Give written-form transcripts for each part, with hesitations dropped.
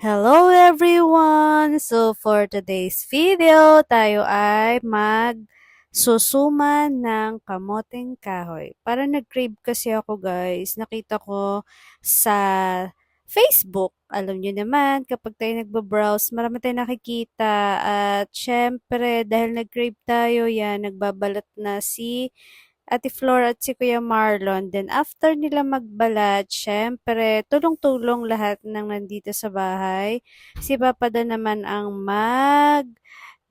Hello everyone! So for today's video, tayo ay magsusuman ng kamoteng kahoy. Para nag-crave kasi ako guys, nakita ko sa Facebook. Alam nyo naman, kapag tayo nagbabrowse, marami tayong nakikita. At syempre, dahil nag-crave tayo, yan, nagbabalat na si Ate Flor at si Kuya Marlon. Then after nila magbalat, syempre, tulong-tulong lahat ng nandito sa bahay. Si Papa Dan naman ang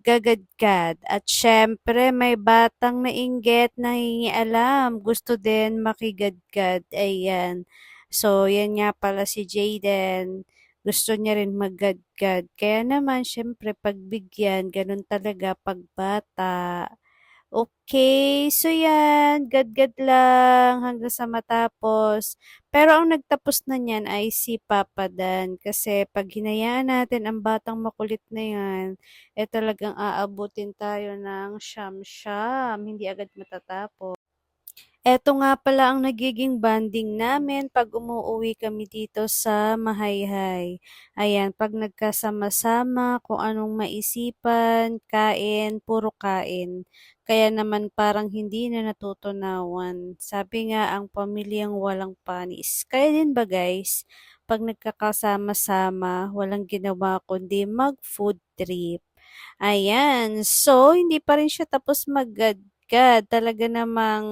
gagadgad. At syempre, may batang nainggit na alam. Gusto din makigadgad. Ayan. So, yan nga pala si Jaden. Gusto niya rin maggadgad. Kaya naman, syempre, pagbigyan, ganun talaga pagbata. Okay, so yan, gadgad lang hanggang sa matapos. Pero ang nagtapos na niyan ay si Papa Dan kasi pag hinayaan natin ang batang makulit na yan, eh talagang aabutin tayo ng siyam-siyam, hindi agad matatapos. Eto nga pala ang nagiging bonding namin pag umuuwi kami dito sa Mahayhay. Ayan, pag nagkasama-sama, kung anong maisipan, kain, puro kain. Kaya naman parang hindi na natutunawan. Sabi nga, ang pamilyang walang panis. Kaya din ba guys, pag nagkakasama-sama, walang ginawa kundi mag-food trip. Ayan. So, hindi pa rin siya tapos mag-gadgad. Talaga namang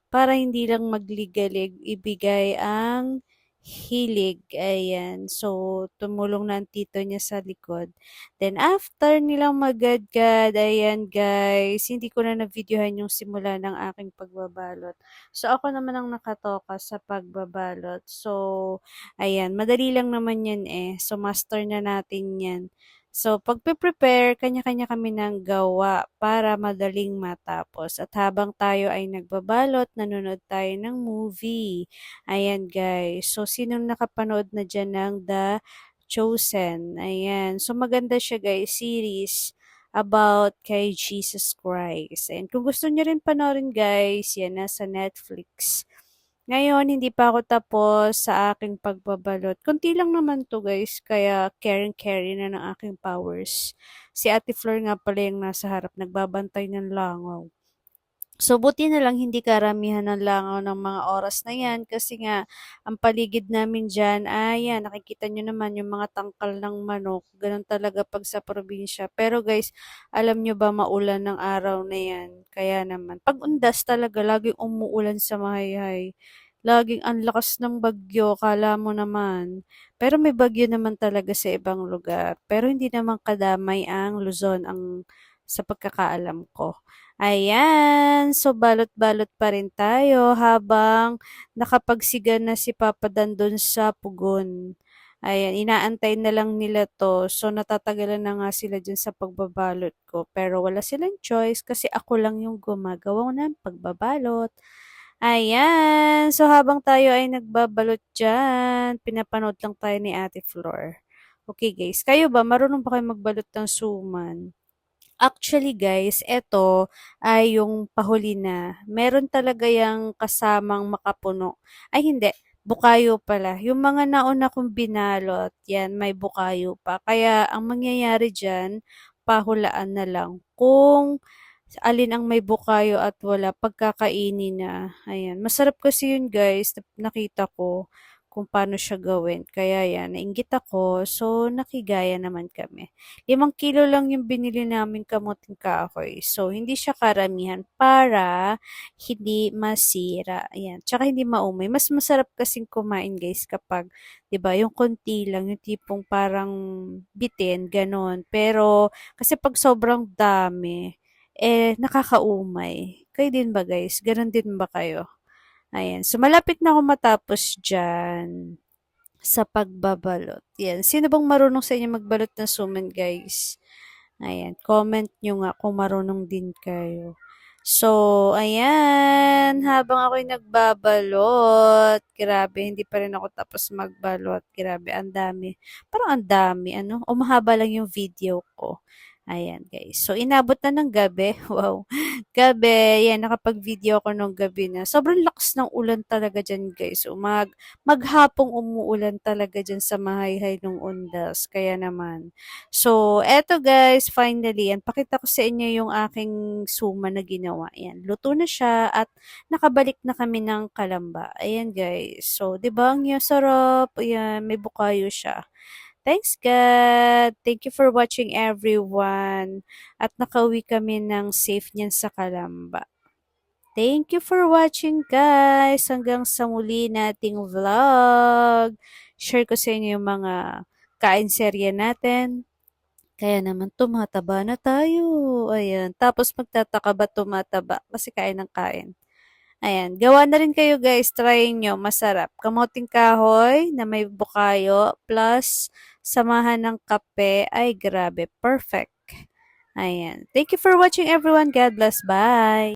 para hindi lang magligalig, ibigay ang hilig. Ayan. So, tumulong na ang tito niya sa likod. Then, after nilang magadgad, ayan guys, hindi ko na na-videohan yung simula ng aking pagbabalot. So, ako naman ang nakatoka sa pagbabalot. So, ayan, madali lang naman yan eh. So, master na natin yan. So, pagpe-prepare, kanya-kanya kami ng gawa para madaling matapos. At habang tayo ay nagbabalot, nanonood tayo ng movie. Ayan, guys. So, sinong nakapanood na dyan ng The Chosen? Ayan. So, maganda siya, guys. Series about kay Jesus Christ. And kung gusto niyo rin panoorin, guys, yan, nasa Netflix. Ngayon, hindi pa ako tapos sa aking pagbabalot. Konti lang naman 'to guys, kaya caring-carry na ng aking powers. Si Ate Flor nga pala yung nasa harap, nagbabantay ng langaw. So, buti na lang hindi karamihan ng langaw ng mga oras na yan kasi nga ang paligid namin dyan, ayan, nakikita nyo naman yung mga tangkal ng manok. Ganun talaga pag sa probinsya. Pero guys, alam nyo ba maulan ng araw na yan? Kaya naman, pag undas talaga, laging umuulan sa Mahayhay. Laging ang lakas ng bagyo, kala mo naman. Pero may bagyo naman talaga sa ibang lugar. Pero hindi naman kadamay ang Luzon ang sa pagkakaalam ko. Ayan, so balot-balot pa rin tayo habang nakapagsiga na si Papa Dan dun sa pugon. Ayan, inaantay na lang nila to. So, natatagalan na nga sila dyan sa pagbabalot ko. Pero wala silang choice kasi ako lang yung gumagawa ng pagbabalot. Ayan. So, habang tayo ay nagbabalot dyan, pinapanood lang tayo ni Ate Flor. Okay, guys. Kayo ba? Marunong ba kayo magbalot ng suman? Actually, guys, eto ay yung pahuli na. Meron talaga yung kasamang makapuno. Ay, hindi. Bukayo pala. Yung mga nauna kong binalot, yan, may bukayo pa. Kaya, ang mangyayari dyan, pahulaan na lang. Kung alin ang may bukayo at wala, pagkakainin na. Ayan. Masarap kasi yun guys, nakita ko kung paano siya gawin. Kaya yan, nainggit ako. So, nakigaya naman kami. 5 kilo lang yung binili namin kamuting kahoy. So, hindi siya karamihan para hindi masira. Ayan. Tsaka hindi maumay. Mas masarap kasing kumain guys kapag, 'di ba, yung konti lang, yung tipong parang bitin, ganon. Pero, kasi pag sobrang dami, nakakaumay. Kayo din ba guys? Ganon din ba kayo? Ayan. So, malapit na ako matapos dyan sa pagbabalot. Yan. Sino bang marunong sa inyo magbalot ng suman, guys? Ayan. Comment nyo nga kung marunong din kayo. So, ayan. Habang ako'y nagbabalot, grabe, hindi pa rin ako tapos magbalot. Grabe, ang dami. Parang ang dami, ano? O mahaba lang yung video ko. Ayan guys. So inabot na ng gabi. Wow. Gabi, yan nakapag-video ako nung gabi na. Sobrang lakas ng ulan talaga diyan guys. So maghapong umuulan talaga diyan sa Mahayhay ng Undas. Kaya naman. So eto guys, finally, yan pakita ko sa inyo yung aking suma na ginawa. Yan, luto na siya at nakabalik na kami ng Kalamba. Ayan guys. So 'di ba ang sarap? Ayan, may bukayo siya. Thanks God! Thank you for watching everyone. At nakauwi kami ng safe niyan sa Kalamba. Thank you for watching guys. Hanggang sa muli nating vlog. Share ko sa inyo yung mga kain serye natin. Kaya naman tumataba na tayo. Ayan. Tapos magtataka ba tumataba? Kasi kain ng kain. Ayan, gawa na rin kayo guys, try nyo, masarap. Kamoting kahoy na may bukayo plus samahan ng kape, ay grabe, perfect. Ayan. Thank you for watching everyone. God bless. Bye.